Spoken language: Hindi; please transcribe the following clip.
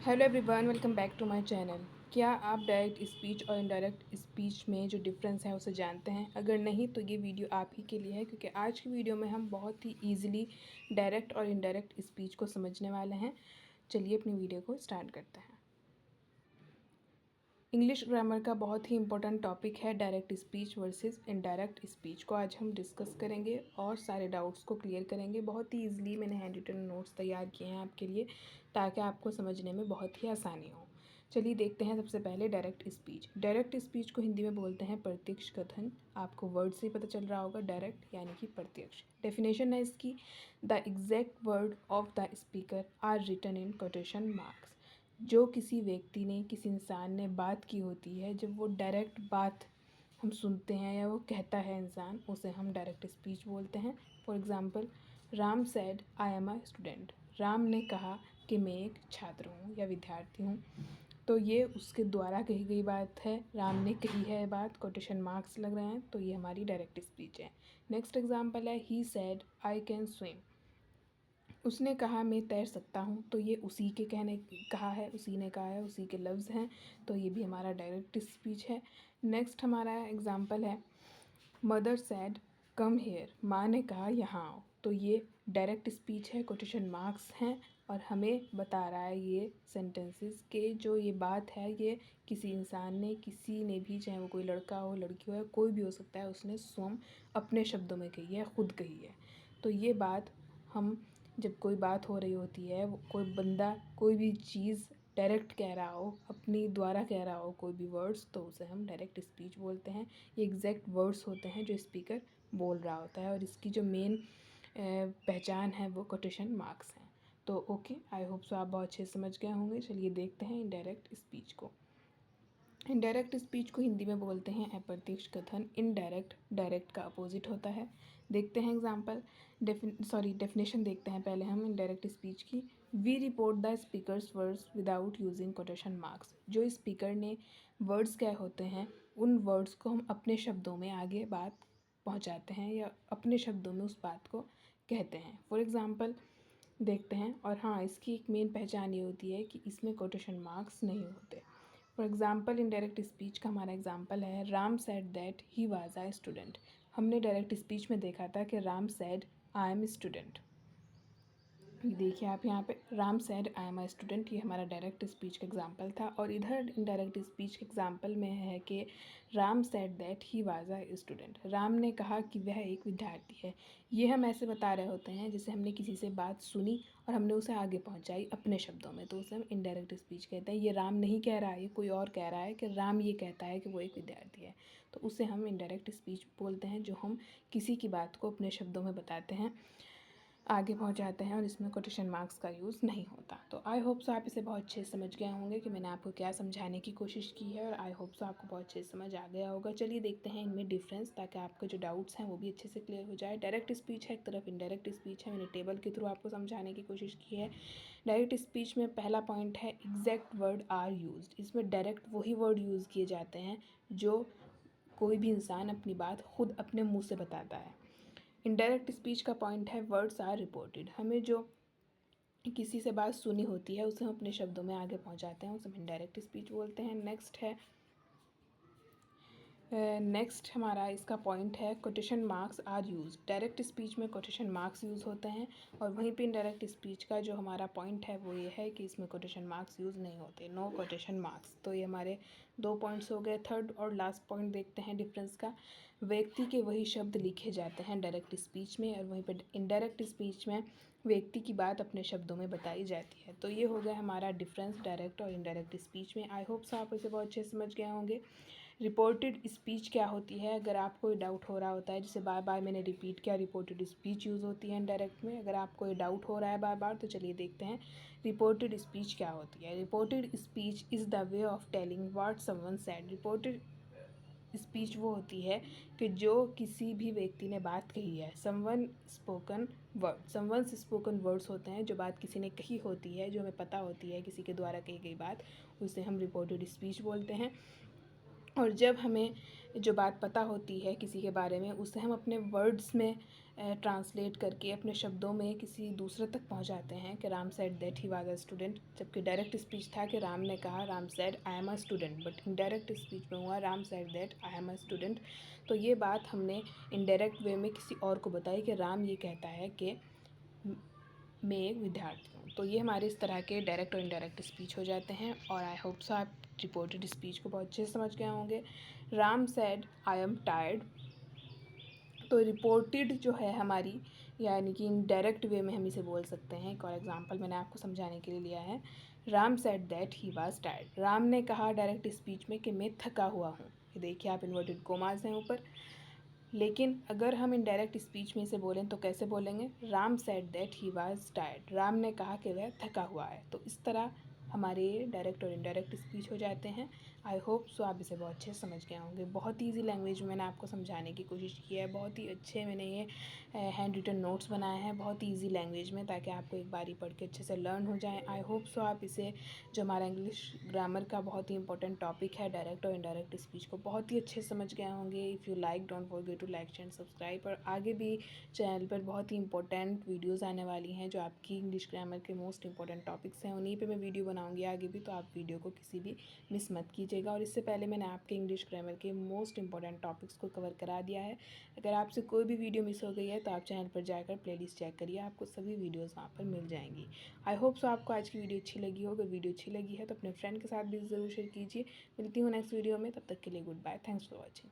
Hello everyone, welcome back to my channel. क्या आप डायरेक्ट स्पीच और इनडायरेक्ट स्पीच में जो डिफरेंस है उसे जानते हैं? अगर नहीं तो ये वीडियो आप ही के लिए है, क्योंकि आज की वीडियो में हम बहुत ही ईजिली डायरेक्ट और इनडायरेक्ट स्पीच को समझने वाले हैं। चलिए अपनी वीडियो को स्टार्ट करते हैं। इंग्लिश ग्रामर का बहुत ही इंपॉर्टेंट टॉपिक है direct speech versus indirect speech को आज हम डिस्कस करेंगे और सारे डाउट्स को क्लियर करेंगे। बहुत ही ईजिली मैंने हैंड रिटन नोट्स तैयार किए हैं आपके लिए, ताकि आपको समझने में बहुत ही आसानी हो। चलिए देखते हैं सबसे पहले डायरेक्ट स्पीच। डायरेक्ट स्पीच को हिंदी में बोलते हैं प्रत्यक्ष कथन। आपको वर्ड से ही पता चल रहा होगा, डायरेक्ट यानी कि प्रत्यक्ष। डेफिनेशन है इसकी, the exact word of the speaker are written in quotation marks. जो किसी व्यक्ति ने, किसी इंसान ने बात की होती है, जब वो डायरेक्ट बात हम सुनते हैं या वो कहता है इंसान, उसे हम डायरेक्ट स्पीच बोलते हैं। For example, Ram said I am a student. Ram ने कहा कि मैं एक छात्र हूँ या विद्यार्थी हूँ। तो ये उसके द्वारा कही गई बात है, राम ने कही है बात, कोटेशन मार्क्स लग रहे हैं, तो ये हमारी डायरेक्ट स्पीच है। नेक्स्ट एग्जाम्पल है, he said I can swim. उसने कहा मैं तैर सकता हूँ, तो ये उसी के कहने कहा है, उसी ने कहा है, उसी के लफ्ज़ हैं, तो ये भी हमारा डायरेक्ट स्पीच है। नेक्स्ट हमारा एग्जाम्पल है, मदर सैड कम हेयर। माँ ने कहा यहाँ आओ, तो ये डायरेक्ट स्पीच है, कोटेशन मार्क्स हैं और हमें बता रहा है ये सेंटेंसेस के जो ये बात है, ये किसी इंसान ने, किसी ने भी, चाहे वो कोई लड़का हो, लड़की हो, या कोई भी हो सकता है, उसने स्वयं अपने शब्दों में कही है, खुद कही है। तो ये बात हम, जब कोई बात हो रही होती है, वो कोई बंदा कोई भी चीज़ डायरेक्ट कह रहा हो, अपनी द्वारा कह रहा हो कोई भी वर्ड्स, तो उसे हम डायरेक्ट स्पीच बोलते हैं। ये एग्जैक्ट वर्ड्स होते हैं जो स्पीकर बोल रहा होता है और इसकी जो मेन पहचान है वो कोटेशन मार्क्स हैं। तो ओके, आई होप सो आप बहुत अच्छे से समझ गए होंगे। चलिए देखते हैं इनडायरेक्ट स्पीच को। इनडायरेक्ट स्पीच को हिंदी में बोलते हैं अप्रत्यक्ष कथन। इनडायरेक्ट डायरेक्ट का अपोजिट होता है। देखते हैं एग्जाम्पल, डेफिनेशन देखते हैं पहले हम इनडायरेक्ट स्पीच की। We report the speaker's words without using quotation marks. जो स्पीकर ने वर्ड्स कहे होते हैं, उन वर्ड्स को हम अपने शब्दों में आगे बात पहुंचाते हैं या अपने शब्दों में उस बात को कहते हैं। फॉर एग्ज़ाम्पल देखते हैं, और हाँ, इसकी एक मेन पहचान ये होती है कि इसमें कोटेशन मार्क्स नहीं होते। फॉर एग्ज़ाम्पल इनडायरेक्ट स्पीच का हमारा एग्जाम्पल है, Ram said that he was a student. हमने डायरेक्ट स्पीच में देखा था कि Ram said I am student. देखिए आप यहाँ पे, Ram said I am a student, ये हमारा डायरेक्ट स्पीच का एग्जाम्पल था। और इधर इनडायरेक्ट स्पीच के एग्जाम्पल में है कि Ram said that he was a student. Ram ने कहा कि वह एक विद्यार्थी है। ये हम ऐसे बता रहे होते हैं जैसे हमने किसी से बात सुनी और हमने उसे आगे पहुँचाई अपने शब्दों में, तो उसे हम इनडायरेक्ट स्पीच कहते हैं। ये राम नहीं कह रहा है, ये कोई और कह रहा है कि राम ये कहता है कि वो एक विद्यार्थी है, तो उसे हम इनडायरेक्ट स्पीच बोलते हैं, जो हम किसी की बात को अपने शब्दों में बताते हैं, आगे पहुंचाते हैं और इसमें कोटेशन मार्क्स का यूज़ नहीं होता। तो आई होप सो आप इसे बहुत अच्छे से समझ गए होंगे कि मैंने आपको क्या समझाने की कोशिश की है, और आई होप सो आपको बहुत अच्छे से समझ आ गया होगा। चलिए देखते हैं इनमें डिफरेंस, ताकि आपके जो डाउट्स हैं वो भी अच्छे से क्लियर हो जाए। डायरेक्ट स्पीच है एक तरफ, इनडायरेक्ट स्पीच है। मैंने टेबल के थ्रू आपको समझाने की कोशिश की है। डायरेक्ट स्पीच में पहला पॉइंट है, एग्जैक्ट वर्ड आर यूज्ड। इसमें डायरेक्ट वही वर्ड यूज़ किए जाते हैं जो कोई भी इंसान अपनी बात खुद अपने मुँह से बताता है। इनडायरेक्ट स्पीच का पॉइंट है, वर्ड्स आर रिपोर्टेड। हमें जो किसी से बात सुनी होती है उसे हम अपने शब्दों में आगे पहुंचाते हैं, उसे हम इनडायरेक्ट स्पीच बोलते हैं। नेक्स्ट हमारा इसका पॉइंट है, quotation marks are use. Direct speech में कोटेशन मार्क्स यूज़ होते हैं, और वहीं पे इनडायरेक्ट स्पीच का जो हमारा पॉइंट है वो ये है कि इसमें कोटेशन मार्क्स यूज़ नहीं होते, नो कोटेशन मार्क्स। तो ये हमारे 2 पॉइंट्स हो गए। थर्ड और लास्ट पॉइंट देखते हैं डिफरेंस का। व्यक्ति के वही शब्द लिखे जाते हैं डायरेक्ट स्पीच में, और वहीं पर इनडायरेक्ट स्पीच में व्यक्ति की बात अपने शब्दों में बताई जाती है। तो ये हो गया हमारा डिफरेंस डायरेक्ट और इनडायरेक्ट स्पीच में। आई होप सो आप इसे बहुत अच्छे से समझ गए होंगे। रिपोर्टेड स्पीच क्या होती है, अगर आपको डाउट हो रहा होता है, जैसे बार बार मैंने रिपीट किया, रिपोर्टेड स्पीच यूज़ होती है इनडायरेक्ट में। अगर आपको डाउट हो रहा है बार बार, तो चलिए देखते हैं रिपोर्टेड स्पीच क्या होती है। Reported speech is the way of telling what someone said. Reported speech वो होती है कि जो किसी भी व्यक्ति ने बात कही है, someone spoken word. Someone's spoken words होते हैं, जो बात किसी ने कही होती है, जो हमें पता होती है किसी के द्वारा कही गई बात, उसे हम रिपोर्टेड स्पीच बोलते हैं। और जब हमें जो बात पता होती है किसी के बारे में, उसे हम अपने वर्ड्स में ट्रांसलेट करके अपने शब्दों में किसी दूसरे तक पहुंचाते हैं कि Ram said that he was a student, जबकि डायरेक्ट स्पीच था कि राम ने कहा, Ram said I am a student, but indirect speech में हुआ Ram said that I am a student. तो ये बात हमने इनडायरेक्ट वे में किसी और को बताई कि राम ये कहता है कि मैं एक विद्यार्थी हूँ। तो ये हमारे इस तरह के डायरेक्ट और इनडायरेक्ट स्पीच हो जाते हैं। और आई होप सो आप रिपोर्टेड स्पीच को बहुत अच्छे से समझ गए होंगे। Ram said I am tired, तो रिपोर्टेड जो है हमारी, यानी कि इनडायरेक्ट वे में हम इसे बोल सकते हैं। एक और एग्जांपल मैंने आपको समझाने के लिए लिया है। Ram said that he was tired, Ram ने कहा डायरेक्ट स्पीच में कि मैं थका हुआ हूँ। ये देखिए आप, इन्वर्टेड कोमास हैं ऊपर। लेकिन अगर हम इनडायरेक्ट स्पीच में इसे बोलें तो कैसे बोलेंगे? Ram said that he was tired, Ram ने कहा कि वह थका हुआ है। तो इस तरह हमारे डायरेक्ट और इनडायरेक्ट स्पीच हो जाते हैं। आई होप सो आप इसे बहुत अच्छे से समझ गए होंगे। बहुत ही ईजी लैंग्वेज में मैंने आपको समझाने की कोशिश की है। बहुत ही अच्छे मैंने ये हैंड रिटन नोट्स बनाए हैं, बहुत ही ईजी लैंग्वेज में, ताकि आपको एक बारी पढ़ के अच्छे से लर्न हो जाए। आई होप सो आप इसे, जो हमारा इंग्लिश ग्रामर का बहुत ही इंपॉर्टेंट टॉपिक है डायरेक्ट और इनडायरेक्ट स्पीच को, बहुत ही अच्छे से समझ गए होंगे। If you like, don't forget to like and subscribe. और आगे भी चैनल पर बहुत ही इंपॉर्टेंट वीडियोस आने वाली हैं जो आपकी इंग्लिश ग्रामर के मोस्ट इंपॉर्टेंट टॉपिक्स हैं, उन्हीं पे मैं वीडियो बनाऊंगी आगे भी। तो आप वीडियो को किसी भी मिस मत कीजिएगा। और इससे पहले मैंने आपके इंग्लिश ग्रामर के मोस्ट इंपॉर्टेंट टॉपिक्स को कवर करा दिया है। अगर आपसे कोई भी वीडियो मिस हो गई है तो आप चैनल पर जाकर प्लेलिस्ट चेक करिए, आपको सभी वीडियोज़ वहाँ पर मिल जाएंगी। आई होप सो आपको आज की वीडियो अच्छी लगी हो। अगर वीडियो अच्छी लगी है तो अपने फ्रेंड के साथ भी ज़रूर शेयर कीजिए। मिलती हूँ नेक्स्ट वीडियो में, तब तक के लिए goodbye, thanks for watching.